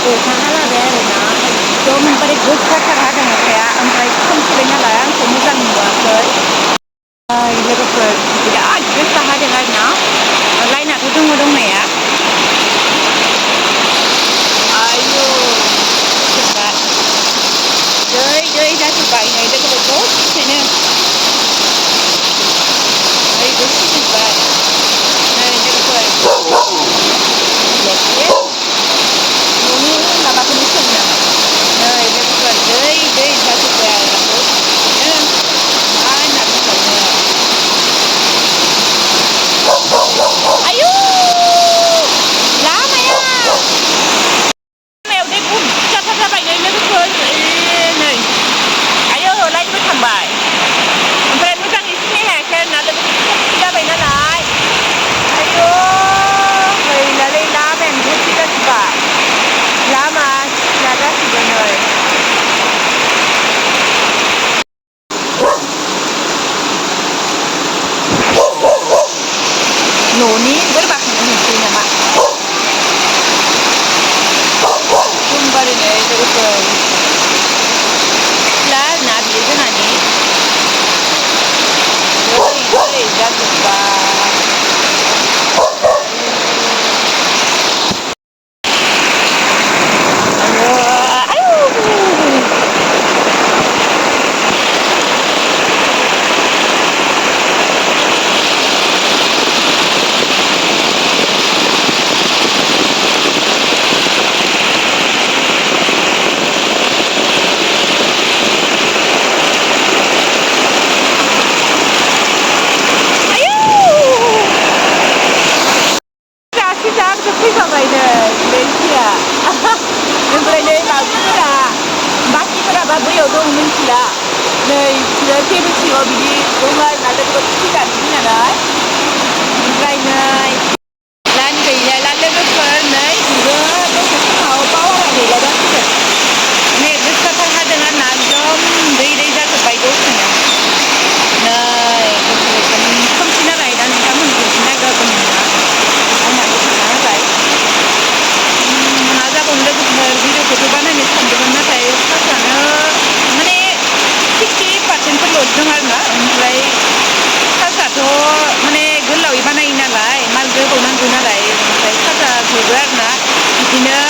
अखा हालाबाय आरोना एकदमबारे गोसाथार हादों अखाया ओमफ्राय खोमसिबाय नालाय आंखौ मोजां नुवाखै लोगोफोर बिराद गोसा हादों आरोना लाइनाथ' दङ दंनाया आयौ दै दै जाजोब्बाय नै लोगोफोर दसेनो दैबो सिजोब्बाय नै लोगोफोर न'नि माबाखौनो सों नामा नै लोगोफोर दै दै जाजोब्बाय आरोना दसेनो मा होनना बुंबावनो आयु लामाया लामायाव दै बुरजाथार जाबाय नै लोगोफोर नै आयौ लाइनबो थांबाय ओमफ्राय मोजाङै सिनाय हायाखै आरोना लोगोफोर खोमसि जाबाय नालाय आयौ गैलालै लामायानो गोथै जाजोब्बाय लामा सिथला गासिबो नै न'नि बोरमाखौनो नुसै नामा एकदमबारे नै लोगोफोर सिथ्ला आरोना बियो जोंहानि दै जाजोब्बाय फैखाबाय नै लेन्थिया ओमफ्राय नै माबाफोरा बाखिफोराबा बैयाव दं मिन्थिला नै बिसोरो जेबो सिङाव बिदि दङ आरोना लोगोफोर फैजानो गिनानै ओमफ्राय नै लाइन गैलाला लोगोफोर नै बेबो दसे समाव पावारा गैलायगासिनो नै गोसाथार हादों आरोना एकदम दै दै जाजोब्बाय दसेनो नै एकदम खोमसि नालाय दा नोंथांमोन दिन्थिनो नागिरदोंमोन ना आंनाबो थांना होबाय मा जाबावनो लोगोफोर भिडिअखौथ' बानायनो सानदोंमोन नाथाय फार्स्टआनो माने 60% दं आरोना ओमफ्राय फार्स्टआथ' माने गोलावै बानायो नालाय माल गोबाव नांगौ नालाय ओमफ्राय फार्स्टआ जोबो आरोना बिदिनो